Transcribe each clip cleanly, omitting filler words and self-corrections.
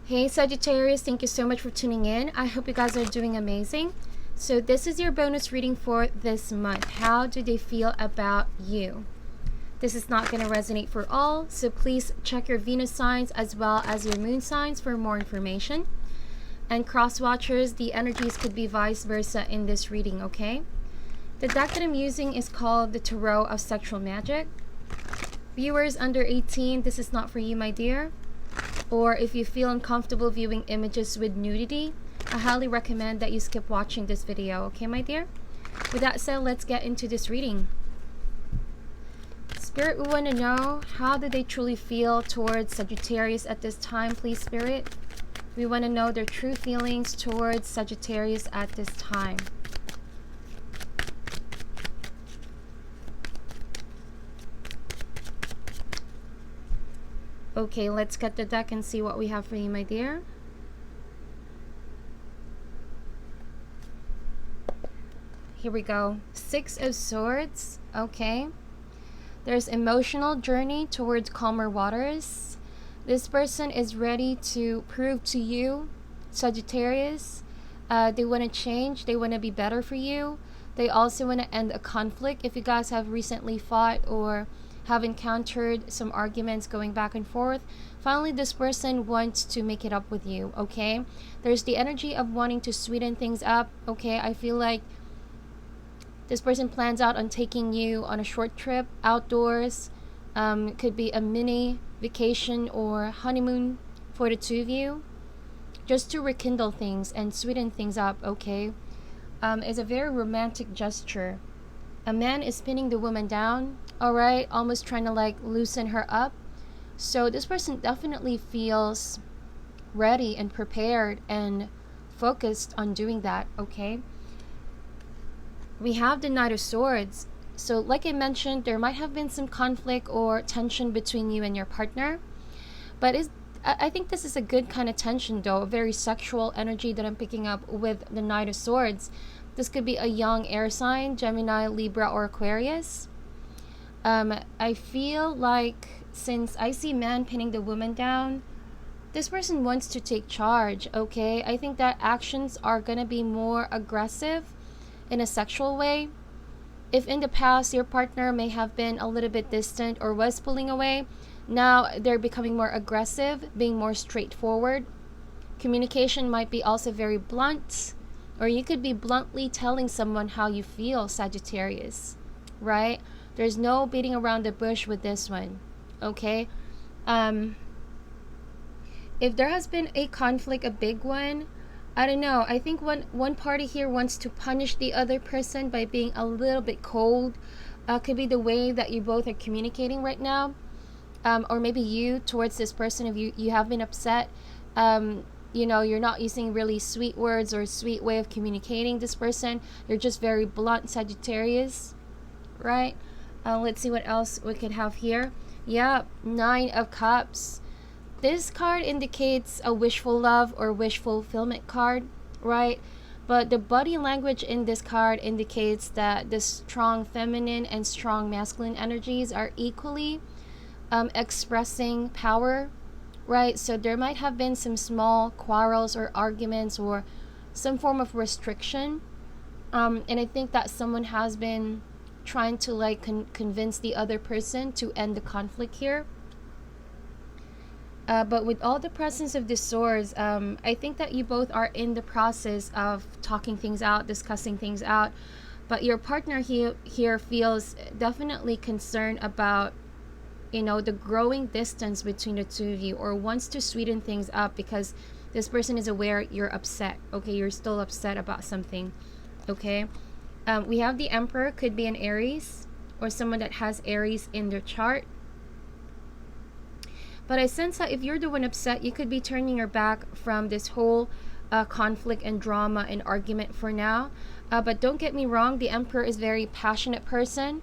Hey Sagittarius, thank you so much for tuning in. I hope you guys are doing amazing. So this is your bonus reading for this month. How do they feel about you? This is not going to resonate for all, so please check your Venus signs as well as your moon signs for more information. And cross watchers, the energies could be vice versa in this reading, okay? The deck that I'm using is called the Tarot of Sexual Magic. Viewers under 18, this is not for you, my dear. Or if you feel uncomfortable viewing images with nudity, I highly recommend that you skip watching this video, okay, my dear? With that said, let's get into this reading. Spirit, we want to know, how do they truly feel towards Sagittarius at this time, please, Spirit? We want to know their true feelings towards Sagittarius at this time. Okay, let's get the deck and see what we have for you, my dear. Here we go. Six of Swords. Okay. There's emotional journey towards calmer waters. This person is ready to prove to you, Sagittarius, they want to change. They want to be better for you. They also want to end a conflict. If you guys have recently fought or have encountered some arguments going back and forth, finally this person wants to make it up with you, okay? There's the energy of wanting to sweeten things up, okay? I feel like this person plans out on taking you on a short trip outdoors. It could be a mini vacation or honeymoon for the two of you, just to rekindle things and sweeten things up, okay? It's a very romantic gesture. A man is pinning the woman down, alright, almost trying to like loosen her up. So this person definitely feels ready and prepared and focused on doing that, okay? We have the Knight of Swords. So like I mentioned, there might have been some conflict or tension between you and your partner. But I think this is a good kind of tension though, a very sexual energy that I'm picking up with the Knight of Swords. This could be a young air sign, Gemini, Libra, or Aquarius. I feel like since I see man pinning the woman down, this person wants to take charge, okay? I think that actions are going to be more aggressive in a sexual way. If in the past your partner may have been a little bit distant or was pulling away, now they're becoming more aggressive, being more straightforward. Communication might be also very blunt, or you could be bluntly telling someone how you feel, Sagittarius, right? There's no beating around the bush with this one, okay? If there has been a conflict, a big one, I don't know. I think one party here wants to punish the other person by being a little bit cold. Could be the way that you both are communicating right now. Or maybe you towards this person, if you have been upset. You know, you're not using really sweet words or a sweet way of communicating this person. You're just very blunt, Sagittarius, right? Let's see what else we could have here. Yeah, Nine of Cups. This card indicates a wishful love or wish fulfillment card, right? But the body language in this card indicates that the strong feminine and strong masculine energies are equally expressing power, right? So there might have been some small quarrels or arguments or some form of restriction. And I think that someone has been trying to like convince the other person to end the conflict here. But with all the presence of the swords, I think that you both are in the process of talking things out, discussing things out. But your partner here feels definitely concerned about, you know, the growing distance between the two of you, or wants to sweeten things up because this person is aware you're upset, okay? You're still upset about something, okay? We have the Emperor, could be an Aries or someone that has Aries in their chart. But I sense that if you're the one upset, you could be turning your back from this whole conflict and drama and argument for now. But don't get me wrong, the Emperor is a very passionate person.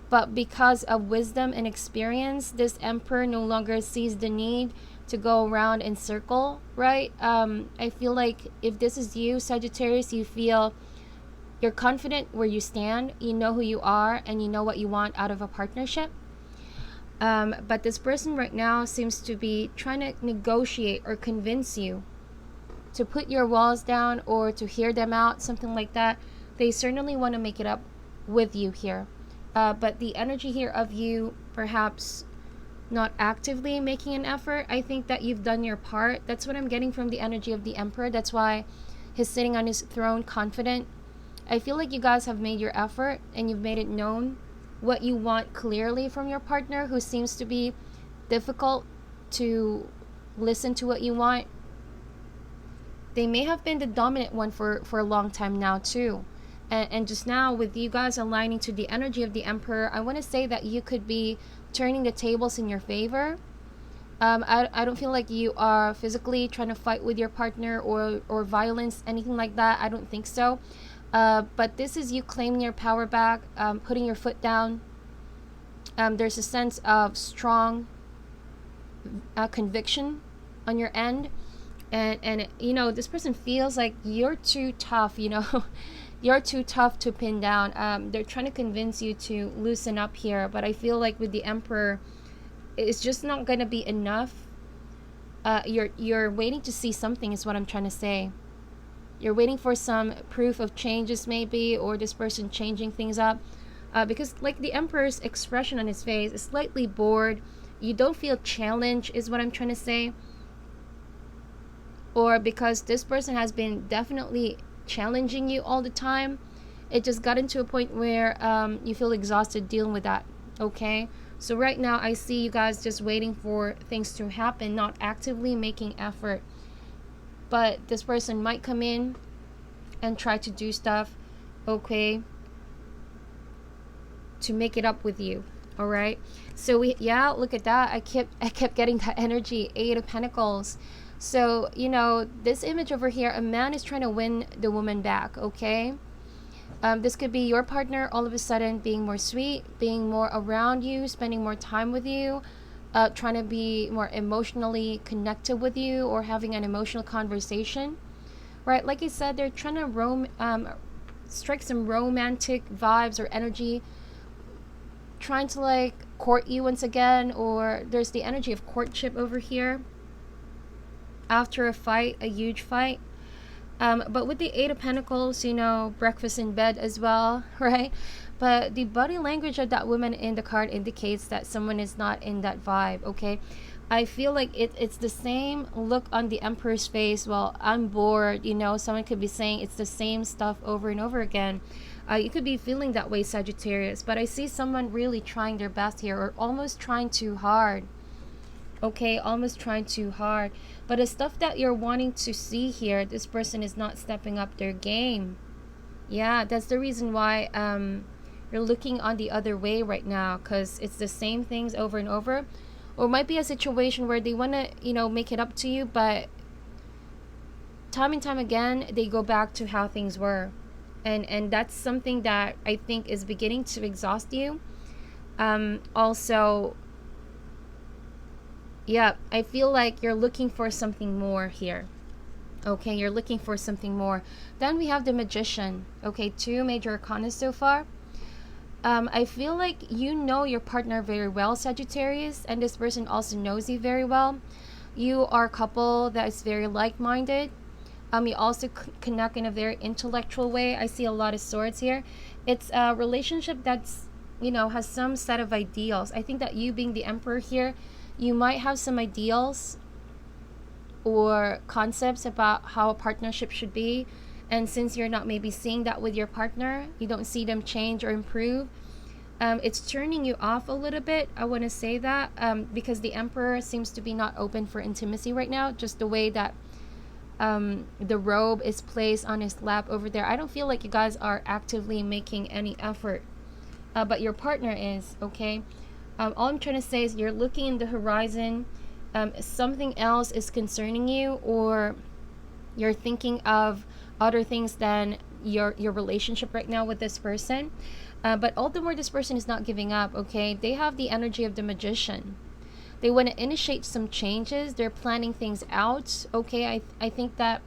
But because of wisdom and experience, this Emperor no longer sees the need to go around in circle, right? I feel like if this is you, Sagittarius, you feel you're confident where you stand, you know who you are, and you know what you want out of a partnership. But this person right now seems to be trying to negotiate or convince you to put your walls down or to hear them out, something like that. They certainly want to make it up with you here. But the energy here of you perhaps not actively making an effort, I think that you've done your part. That's what I'm getting from the energy of the Emperor. That's why he's sitting on his throne confident. I feel like you guys have made your effort and you've made it known what you want clearly from your partner, who seems to be difficult to listen to what you want. They may have been the dominant one for a long time now too. And just now, with you guys aligning to the energy of the Emperor, I want to say that you could be turning the tables in your favor. I don't feel like you are physically trying to fight with your partner or violence, anything like that. I don't think so. But this is you claiming your power back, putting your foot down. There's a sense of strong conviction on your end. And you know, this person feels like you're too tough, you know. You're too tough to pin down. They're trying to convince you to loosen up here, but I feel like with the Emperor, it's just not going to be enough. You're waiting to see something is what I'm trying to say. You're waiting for some proof of changes maybe, or this person changing things up. Because like the Emperor's expression on his face is slightly bored. You don't feel challenged is what I'm trying to say. Or because this person has been definitely challenging you all the time, it just got into a point where you feel exhausted dealing with that. Okay, so right now I see you guys just waiting for things to happen, not actively making effort. But this person might come in and try to do stuff, okay, to make it up with you. All right, so look at that. I kept getting that energy, 8 of Pentacles. So, you know, this image over here, a man is trying to win the woman back, okay? This could be your partner all of a sudden being more sweet, being more around you, spending more time with you, trying to be more emotionally connected with you, or having an emotional conversation, right? Like I said, they're trying to strike some romantic vibes or energy, trying to like court you once again, or there's the energy of courtship over here. After a fight, a huge fight. But with the 8 of Pentacles, you know, breakfast in bed as well, right? But the body language of that woman in the card indicates that someone is not in that vibe, okay? I feel like it's the same look on the Emperor's face. Well, I'm bored, you know, someone could be saying it's the same stuff over and over again. You could be feeling that way, Sagittarius, but I see someone really trying their best here, or almost trying too hard. Okay, almost trying too hard. But the stuff that you're wanting to see here, this person is not stepping up their game. Yeah, that's the reason why you're looking on the other way right now, because it's the same things over and over. Or it might be a situation where they want to, you know, make it up to you, but time and time again, they go back to how things were. And that's something that I think is beginning to exhaust you. Also, yeah, I feel like you're looking for something more here. Okay, you're looking for something more. Then we have the Magician. Okay, 2 major arcana so far. I feel like you know your partner very well, Sagittarius, and this person also knows you very well. You are a couple that is very like-minded. You also connect in a very intellectual way. I see a lot of swords here. It's a relationship that's, you know, has some set of ideals. I think that you being the Emperor here, you might have some ideals or concepts about how a partnership should be. And since you're not maybe seeing that with your partner, you don't see them change or improve. It's turning you off a little bit. I want to say that because the Emperor seems to be not open for intimacy right now. Just the way that the robe is placed on his lap over there. I don't feel like you guys are actively making any effort. But your partner is, okay? All I'm trying to say is you're looking in the horizon. Something else is concerning you, or you're thinking of other things than your relationship right now with this person. But all the more this person is not giving up, okay? They have the energy of the Magician. They want to initiate some changes. They're planning things out, okay? I think that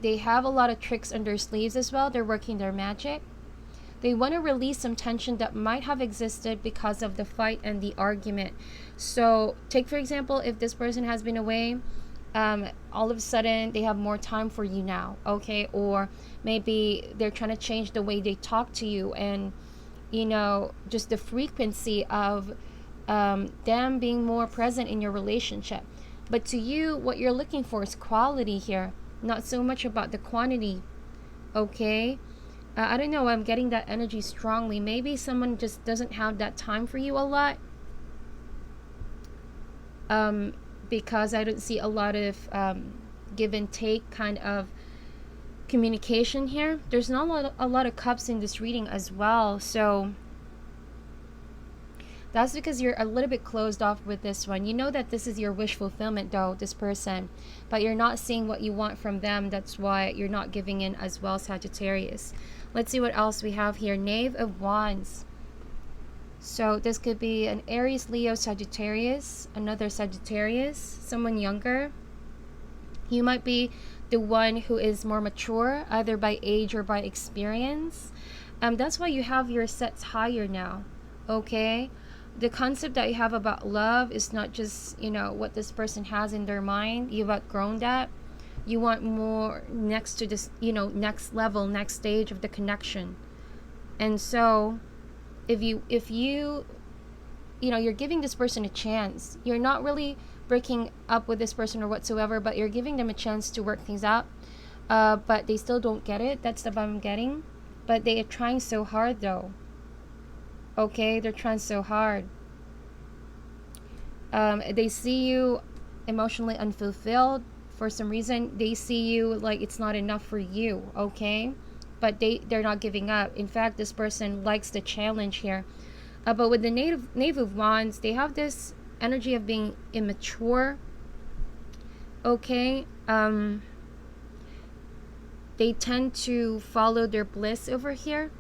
they have a lot of tricks on their sleeves as well. They're working their magic. They want to release some tension that might have existed because of the fight and the argument. So take, for example, if this person has been away, all of a sudden they have more time for you now, okay? Or maybe they're trying to change the way they talk to you, and just the frequency of them being more present in your relationship. But to you, what you're looking for is quality here, not so much about the quantity, okay? I don't know, I'm getting that energy strongly. Maybe someone just doesn't have that time for you a lot, because I don't see a lot of give and take kind of communication here. There's not a lot of cups in this reading as well, so that's because you're a little bit closed off with this one. You know that this is your wish fulfillment though, this person, but you're not seeing what you want from them. That's why you're not giving in as well, Sagittarius. Let's see what else we have here. Knave of Wands. So this could be an Aries, Leo, Sagittarius, another Sagittarius, someone younger. You might be the one who is more mature, either by age or by experience. That's why you have your sets higher now, okay? The concept that you have about love is not just, what this person has in their mind. You've outgrown that. You want more next to this, next level, next stage of the connection. And so if you you're giving this person a chance. You're not really breaking up with this person or whatsoever, but you're giving them a chance to work things out. But they still don't get it. That's the vibe I'm getting. But they are trying so hard though. Okay, they're trying so hard. They see you emotionally unfulfilled for some reason. They see you like it's not enough for you, okay? But they're not giving up. In fact, this person likes the challenge here. But with the Knave of Wands, they have this energy of being immature, okay? They tend to follow their bliss over here.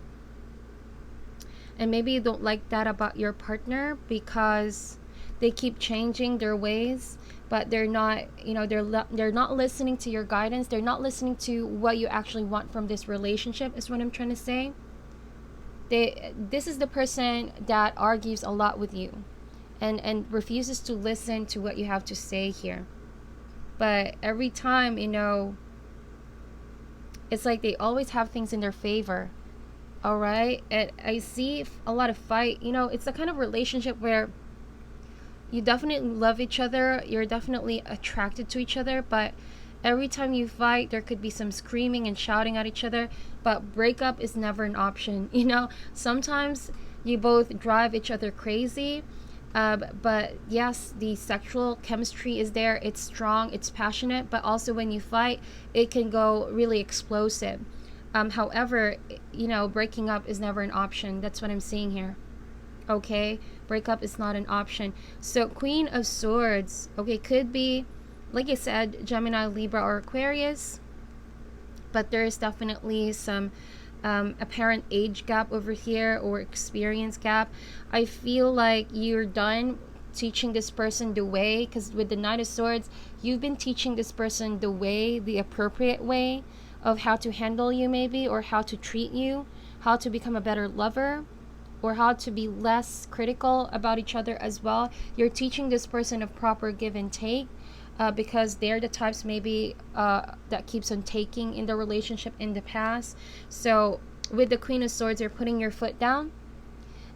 And maybe you don't like that about your partner because they keep changing their ways, but they're not, they're not listening to your guidance. They're not listening to what you actually want from this relationship, is what I'm trying to say. This is the person that argues a lot with you and refuses to listen to what you have to say here. But every time, it's like they always have things in their favor. All right, and I see a lot of fight. It's the kind of relationship where you definitely love each other, you're definitely attracted to each other, but every time you fight, there could be some screaming and shouting at each other. But breakup is never an option. Sometimes you both drive each other crazy, but yes, the sexual chemistry is there. It's strong, it's passionate, but also when you fight, it can go really explosive. However, breaking up is never an option. That's what I'm seeing here. Okay, breakup is not an option. So Queen of Swords, okay, could be, like I said, Gemini, Libra, or Aquarius. But there is definitely some apparent age gap over here, or experience gap. I feel like you're done teaching this person the way, because with the Knight of Swords, you've been teaching this person the way, the appropriate way of how to handle you maybe, or how to treat you, how to become a better lover, or how to be less critical about each other as well. You're teaching this person a proper give and take, because they're the types maybe that keeps on taking in the relationship in the past. So with the Queen of Swords, you're putting your foot down,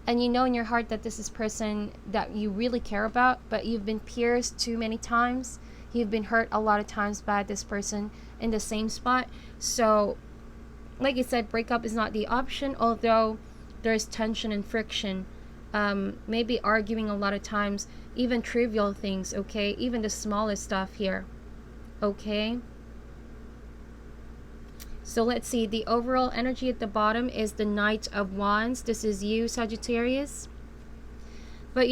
and you know in your heart that this is person that you really care about, but you've been pierced too many times. You've been hurt a lot of times by this person in the same spot. So like I said, breakup is not the option, although there's tension and friction, maybe arguing a lot of times, even trivial things, okay, even the smallest stuff here, okay. So let's see, the overall energy at the bottom is the Knight of Wands. This is you, Sagittarius. But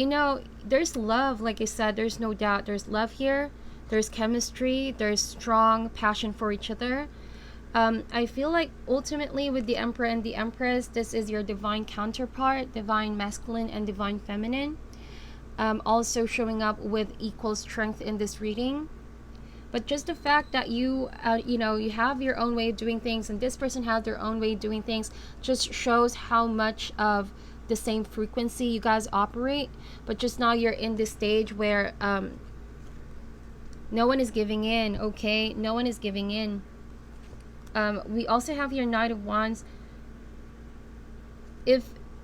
there's love. Like I said, there's no doubt there's love here. There's chemistry, there's strong passion for each other. I feel like ultimately with the Emperor and the Empress, this is your divine counterpart, divine masculine and divine feminine, also showing up with equal strength in this reading. But just the fact that you you have your own way of doing things, and this person has their own way of doing things, just shows how much of the same frequency you guys operate. But just now you're in this stage where no one is giving in. Okay, no one is giving in. We also have your Knight of Wands.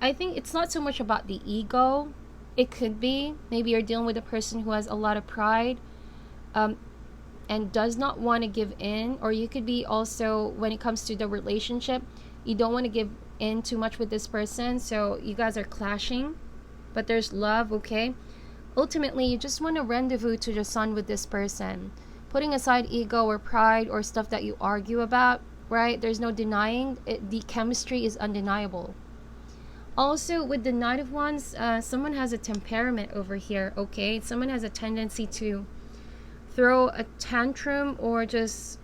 I think it's not so much about the ego. It could be, maybe you're dealing with a person who has a lot of pride, and does not want to give in. Or you could be also, when it comes to the relationship, you don't want to give in too much with this person, so you guys are clashing, but there's love. Okay, ultimately you just want to rendezvous to the sun with this person, putting aside ego or pride or stuff that you argue about, right? There's no denying it. The chemistry is undeniable. Also, with the Knight of Wands, someone has a temperament over here. Okay, someone has a tendency to throw a tantrum or just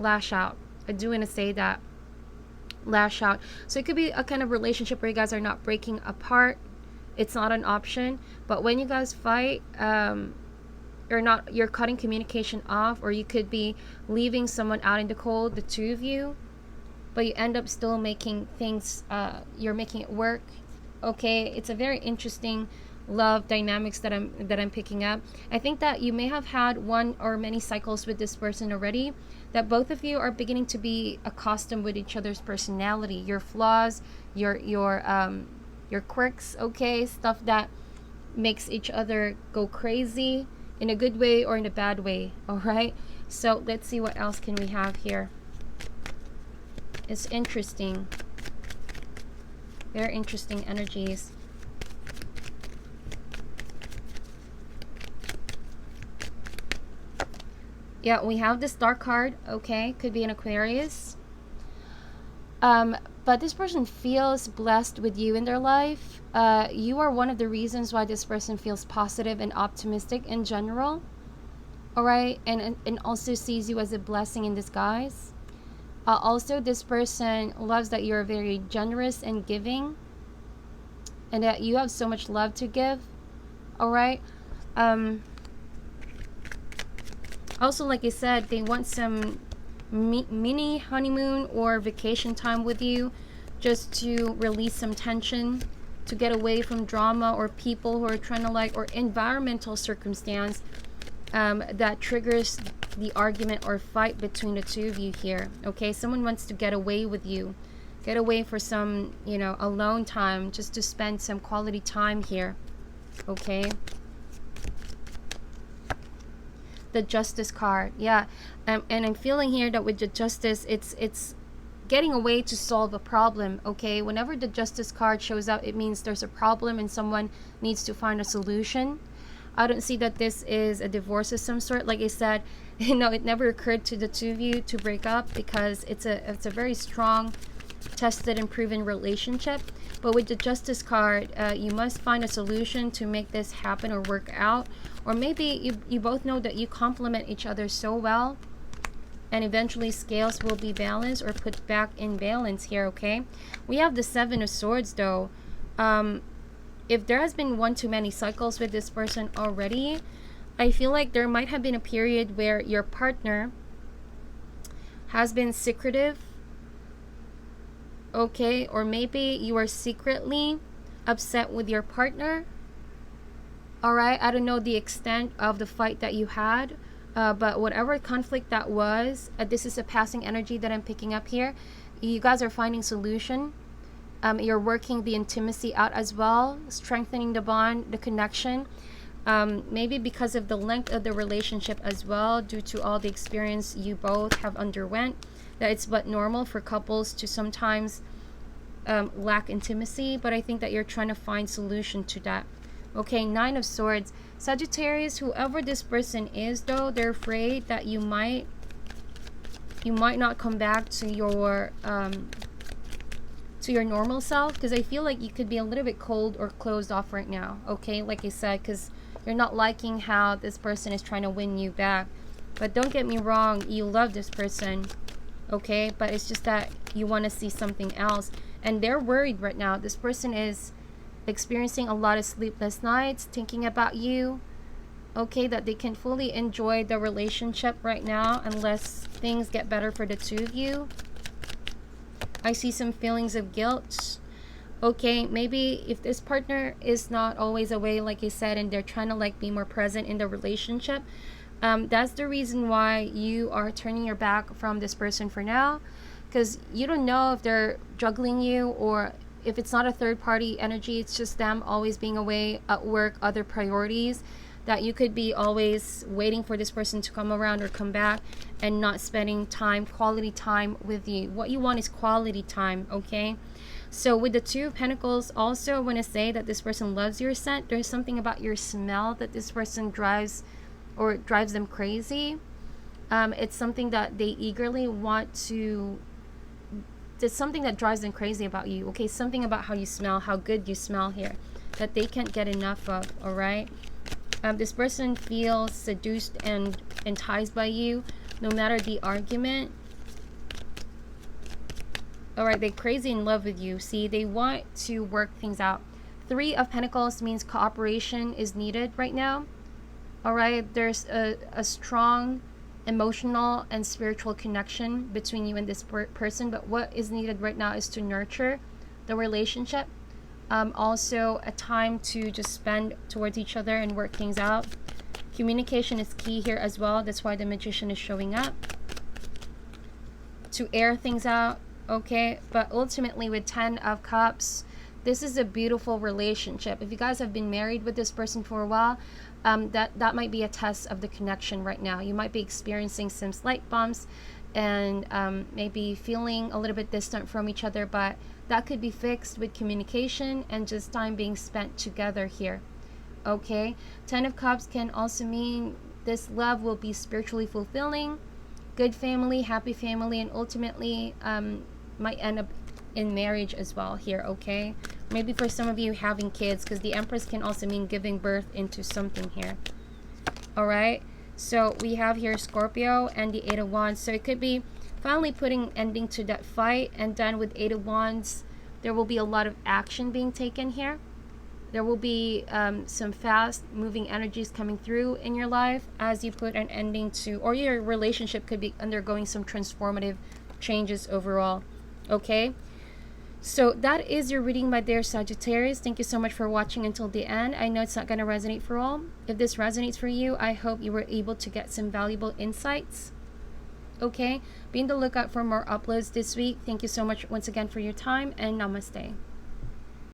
lash out. I do want to say that, lash out. So it could be a kind of relationship where you guys are not breaking apart. It's not an option. But when you guys fight, you're cutting communication off, or you could be leaving someone out in the cold, the two of you, but you end up still making things, you're making it work. Okay, it's a very interesting love dynamics that I'm picking up. I think that you may have had one or many cycles with this person already, that both of you are beginning to be accustomed with each other's personality, your flaws, your quirks. Okay, stuff that makes each other go crazy in a good way or in a bad way. All right, so let's see what else can we have here. It's interesting, very interesting energies. Yeah, we have the Star card. Okay, could be an Aquarius. But this person feels blessed with you in their life. You are one of the reasons why this person feels positive and optimistic in general. All right, and also sees you as a blessing in disguise. Also, this person loves that you're very generous and giving, and that you have so much love to give. All right. Also, like I said, they want some mini honeymoon or vacation time with you, just to release some tension, to get away from drama or people who are trying to or environmental circumstance that triggers the argument or fight between the two of you here. Okay, someone wants to get away with you, get away for some alone time, just to spend some quality time here. Okay, the Justice card. Yeah, and I'm feeling here that with the Justice, it's getting away to solve a problem. Okay, whenever the Justice card shows up, it means there's a problem and someone needs to find a solution. I don't see that this is a divorce of some sort. Like I said, it never occurred to the two of you to break up, because it's a very strong, tested and proven relationship. But with the Justice card, you must find a solution to make this happen or work out. Or maybe you both know that you complement each other so well, and eventually scales will be balanced or put back in balance here. Okay, we have the Seven of Swords though. If there has been one too many cycles with this person already, I feel like there might have been a period where your partner has been secretive. Okay, or maybe you are secretly upset with your partner. All right, I don't know the extent of the fight that you had, but whatever conflict that was, this is a passing energy that I'm picking up here. You guys are finding solution. You're working the intimacy out as well, strengthening the bond, the connection. Maybe because of the length of the relationship as well, due to all the experience you both have underwent, that it's but normal for couples to sometimes lack intimacy. But I think that you're trying to find solution to that. Okay, Nine of Swords. Sagittarius, whoever this person is though, they're afraid that you might not come back to your normal self, because I feel like you could be a little bit cold or closed off right now. Okay, like I said, because you're not liking how this person is trying to win you back. But don't get me wrong, you love this person. Okay, but it's just that you want to see something else, and they're worried right now. This person is experiencing a lot of sleepless nights, thinking about you, Okay, that they can fully enjoy the relationship right now unless things get better for the two of you. I see some feelings of guilt. Okay, maybe if this partner is not always away, like you said, and they're trying to like be more present in the relationship, that's the reason why you are turning your back from this person for now, because you don't know if they're juggling you, or if it's not a third party energy, it's just them always being away at work, other priorities, that you could be always waiting for this person to come around or come back and not spending time, quality time with you. What you want is quality time, okay? So with the Two of Pentacles, also I want to say that this person loves your scent. There's something about your smell that this person drives them crazy. It's something that they eagerly want to, there's something that drives them crazy about you, okay? Something about how you smell, how good you smell here, that they can't get enough of, all right? This person feels seduced and enticed by you, no matter the argument. All right, they're crazy in love with you. See, they want to work things out. Three of Pentacles means cooperation is needed right now. All right, there's a strong emotional and spiritual connection between you and this person, but what is needed right now is to nurture the relationship. Also a time to just spend towards each other and work things out. Communication is key here as well. That's why the Magician is showing up to air things out, okay? But ultimately with 10 of Cups, this is a beautiful relationship. If you guys have been married with this person for a while, that might be a test of the connection right now. You might be experiencing some slight bumps and maybe feeling a little bit distant from each other, but that could be fixed with communication and just time being spent together here, okay? 10 of Cups can also mean this love will be spiritually fulfilling, good family, happy family, and ultimately might end up in marriage as well here, okay? Maybe for some of you having kids, because the Empress can also mean giving birth into something here. All right, so we have here Scorpio and the Eight of Wands. So it could be finally putting ending to that fight, and then with Eight of Wands, there will be a lot of action being taken here. There will be some fast moving energies coming through in your life as you put an ending to, or your relationship could be undergoing some transformative changes overall, okay? So that is your reading, my dear Sagittarius. Thank you so much for watching until the end. I know it's not going to resonate for all. If this resonates for you, I hope you were able to get some valuable insights. Okay, be on the lookout for more uploads this week. Thank you so much once again for your time, and namaste.